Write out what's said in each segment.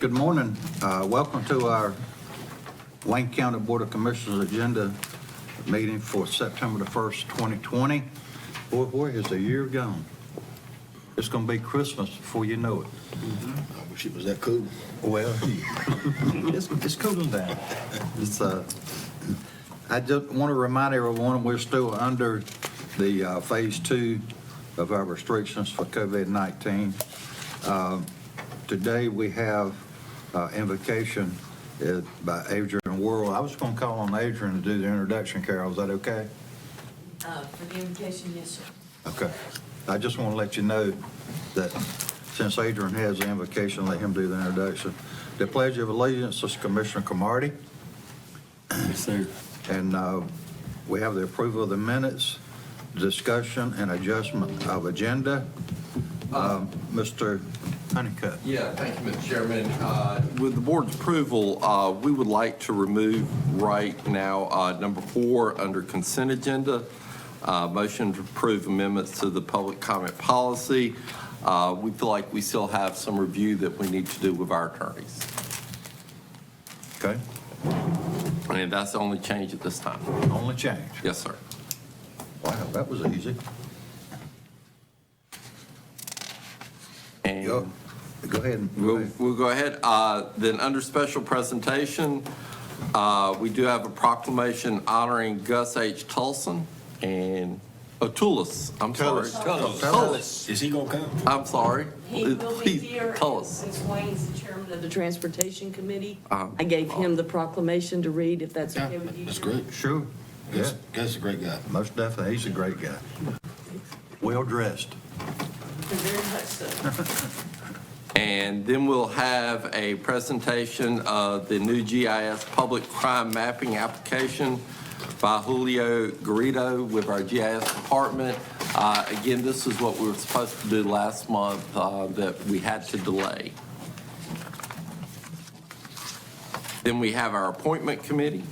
Good morning. Welcome to our Wayne County Board of Commissioners agenda meeting for September the 1st, 2020. Boy, where has the year gone? It's going to be Christmas before you know it. I wish it was that cool. Well, it's cooling down. I just want to remind everyone, we're still under the phase 2 of our restrictions for COVID-19. Today we have invocation by Adrian Worrell. I was going to call on Adrian to do the introduction, Carol. Is that okay? For the invitation, yes, sir. Okay. I just want to let you know that since Adrian has the invocation, let him do the introduction. The Pledge of Allegiance is Commissioner Camardi. Yes, sir. And we have the approval of the minutes, discussion and adjustment of agenda. Mr. Honeycutt. Yeah, thank you, Mr. Chairman. With the board's approval, we would like to remove right now number 4 under consent agenda. Motion to approve amendments to the public comment policy. We feel like we still have some review that we need to do with our attorneys. Okay. And that's the only change at this time. Only change. Yes, sir. Wow, that was easy. And Go ahead. and- We'll go ahead. Then under special presentation, we do have a proclamation honoring Gus H. Tulson and Tullis. I'm sorry. Tullis. Is he gonna come? I'm sorry. He will be Please, here. Tullis. Since Wayne's the chairman of the Transportation Committee, Uh-huh. I gave him the proclamation to read, if that's Yeah, okay with you. that's Chairman. great. Sure. Yeah, Gus a great guy. most definitely. He's a great guy. Well dressed. Very much so. And then we'll have a presentation of the new GIS public crime mapping application by Julio Garrido with our GIS department. Again, this is what we were supposed to do last month that we had to delay. Then we have our appointment committee.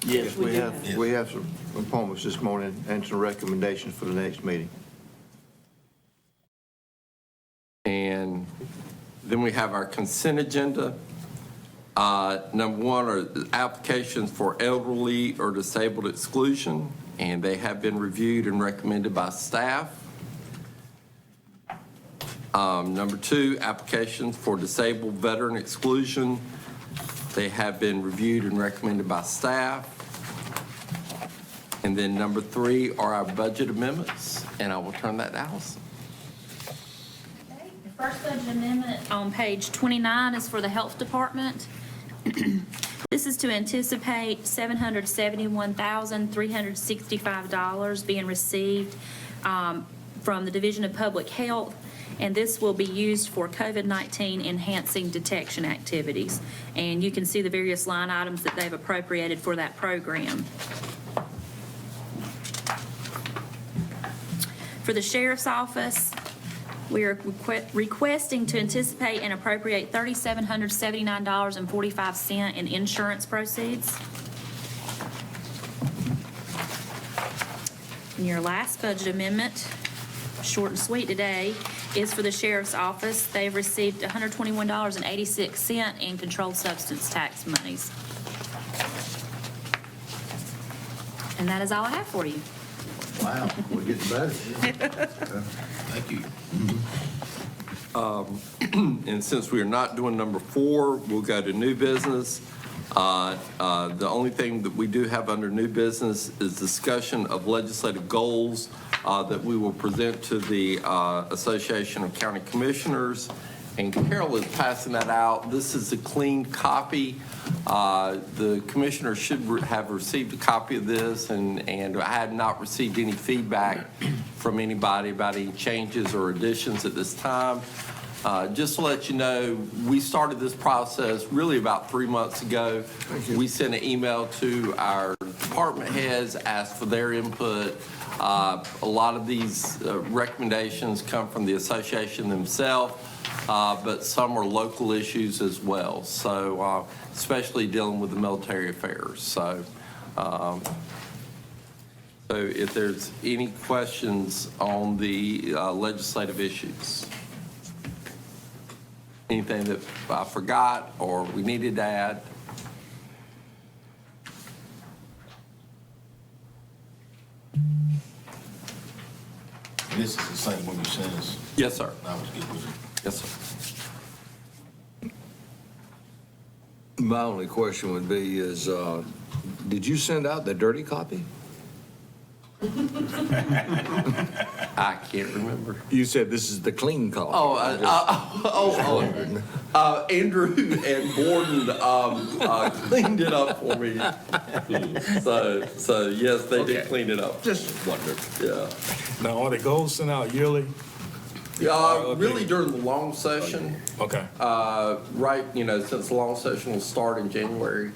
Yes, we we do have, have. we have some appointments this morning and some recommendations for the next meeting. And then we have our consent agenda. Number 1 are the applications for elderly or disabled exclusion, and they have been reviewed and recommended by staff. Number 2, applications for disabled veteran exclusion. They have been reviewed and recommended by staff. And then number 3 are our budget amendments, and I will turn that to Allison. Okay, the first budget amendment on page 29 is for the Health Department. This is to anticipate $771,365 being received from the Division of Public Health, and this will be used for COVID-19 enhancing detection activities. And you can see the various line items that they've appropriated for that program. For the Sheriff's Office, we are requesting to anticipate and appropriate $3,779.45 in insurance proceeds. And your last budget amendment, short and sweet today, is for the Sheriff's Office. They've received $121.86 in controlled substance tax monies. And that is all I have for you. Wow, we're getting better. Thank you. And since we are not doing number 4, we'll go to new business. The only thing that we do have under new business is discussion of legislative goals that we will present to the Association of County Commissioners. And Carol is passing that out. This is a clean copy. The commissioner should have received a copy of this, and I had not received any feedback from anybody about any changes or additions at this time. Just to let you know, we started this process really about 3 months ago. We sent an email to our department heads, asked for their input. A lot of these recommendations come from the association themselves, but some are local issues as well. So especially dealing with the military affairs. So if there's any questions on the legislative issues. Anything that I forgot or we needed to add? This is the same one you sent us. Yes, sir. I was good with it. Yes, sir. My only question would be is, did you send out the dirty copy? I can't remember. You said this is the clean copy. Andrew and Gordon cleaned it up for me. So yes, they did Okay. clean it up. Just wondered. Yeah. Now, are the goals sent out yearly? Really during the long session, Okay. right, since the long session will start in January,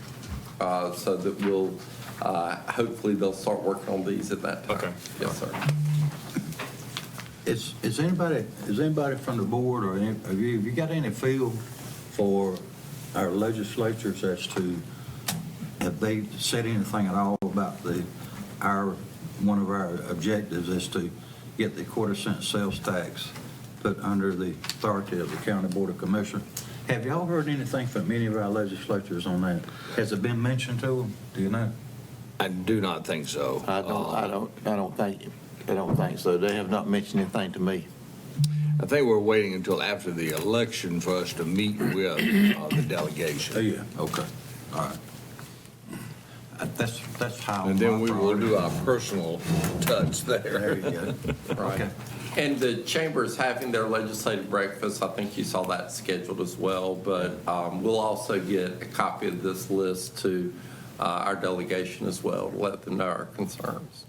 so that we'll, hopefully they'll start working on these at that time. Okay. Yes, sir. Is anybody from the board or have you got any feel for our legislatures as to, have they said anything at all about one of our objectives is to get the quarter-cent sales tax put under the authority of the County Board of Commissioners? Have y'all heard anything from any of our legislatures on that? Has it been mentioned to them? Do you know? I do not think so. I don't think so. They have not mentioned anything to me. I think we're waiting until after the election for us to meet with the delegation. Oh, yeah, okay, all right. That's how. And then my we will priority- do our personal touch There there. you go. Right. Okay. And the chamber is having their legislative breakfast. I think you saw that scheduled as well. But we'll also get a copy of this list to our delegation as well, to let them know our concerns.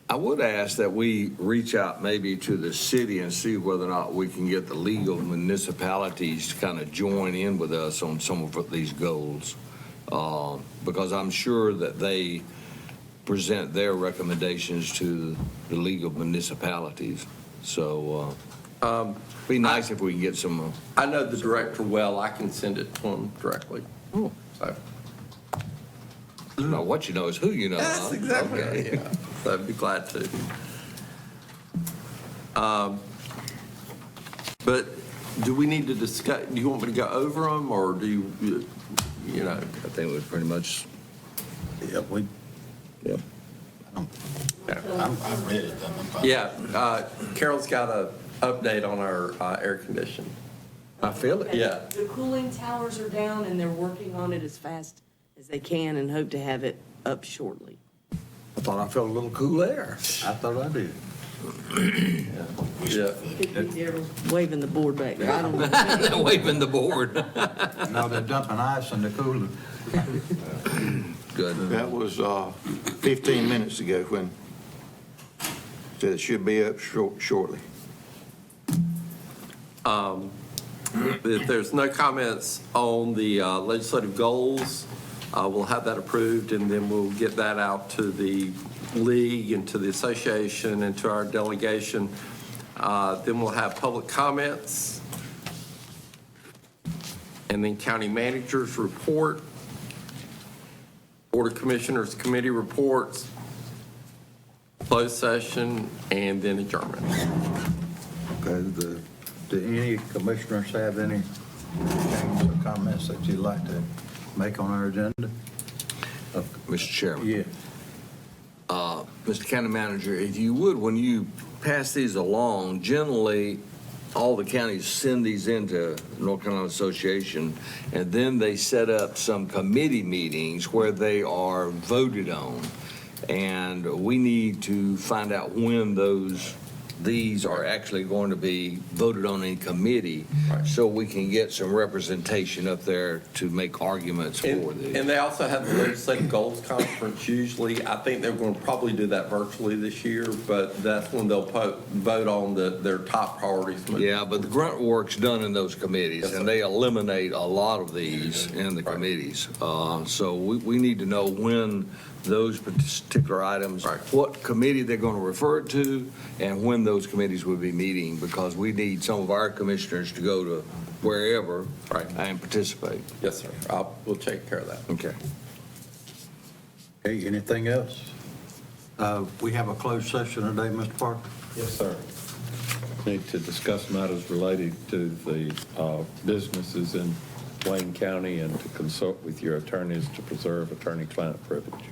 I would ask that we reach out maybe to the city and see whether or not we can get the legal municipalities to kind of join in with us on some of these goals. Because I'm sure that they present their recommendations to the League of Municipalities. So be nice if we can get some. I know the director well. I can send it to him directly. So No, what you know is who you know. that's huh? exactly Okay. right. Yeah. So I'd be glad to. But do we need to discuss? Do you want me to go over them, or do you know? I think we pretty much. Yeah, Yep. I've read it, I'm fine. Yeah, Carol's got an update on our air conditioning. I feel it. Yeah. The cooling towers are down, and they're working on it as fast as they can and hope to have it up shortly. I thought I felt a little cool air. I thought I did. Yeah. Could be Darryl waving the board back there. I don't know. Waving the board. No, they're dumping ice in the cooler. Good. That was 15 minutes ago when said it should be up shortly. If there's no comments on the legislative goals, we'll have that approved, and then we'll get that out to the league and to the association and to our delegation. Then we'll have public comments, and then county managers report, Board of Commissioners committee reports, closed session, and then adjournment. Okay, do any commissioners have any changes or comments that you'd like to make on our agenda? Mr. Chairman. Yeah. Mr. County Manager, if you would, when you pass these along, generally, all the counties send these into North Carolina Association, and then they set up some committee meetings where they are voted on. And we need to find out when these are actually going to be voted on in committee, Right. so we can get some representation up there to make arguments for these. And they also have the legislative goals conference usually. I think they're going to probably do that virtually this year, but that's when they'll vote on their top priorities. Yeah, but the grunt work's done in those committees, Yes, sir. and they eliminate a lot of these in the Right. committees. So we need to know when those particular items, Right. what committee they're going to refer it to, and when those committees will be meeting, because we need some of our commissioners to go to wherever Right. and participate. Yes, sir. We'll take care of that. Okay. Okay, anything else? We have a closed session today, Mr. Parker? Yes, sir. need to discuss matters related to the businesses in Wayne County and to consult with your attorneys to preserve attorney-client privilege.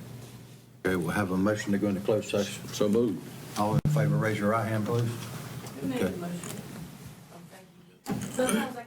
Okay, we'll have a motion to go into closed session. So moved. All in favor, raise your right hand, please. Who made the motion? Oh, thank you. Sometimes I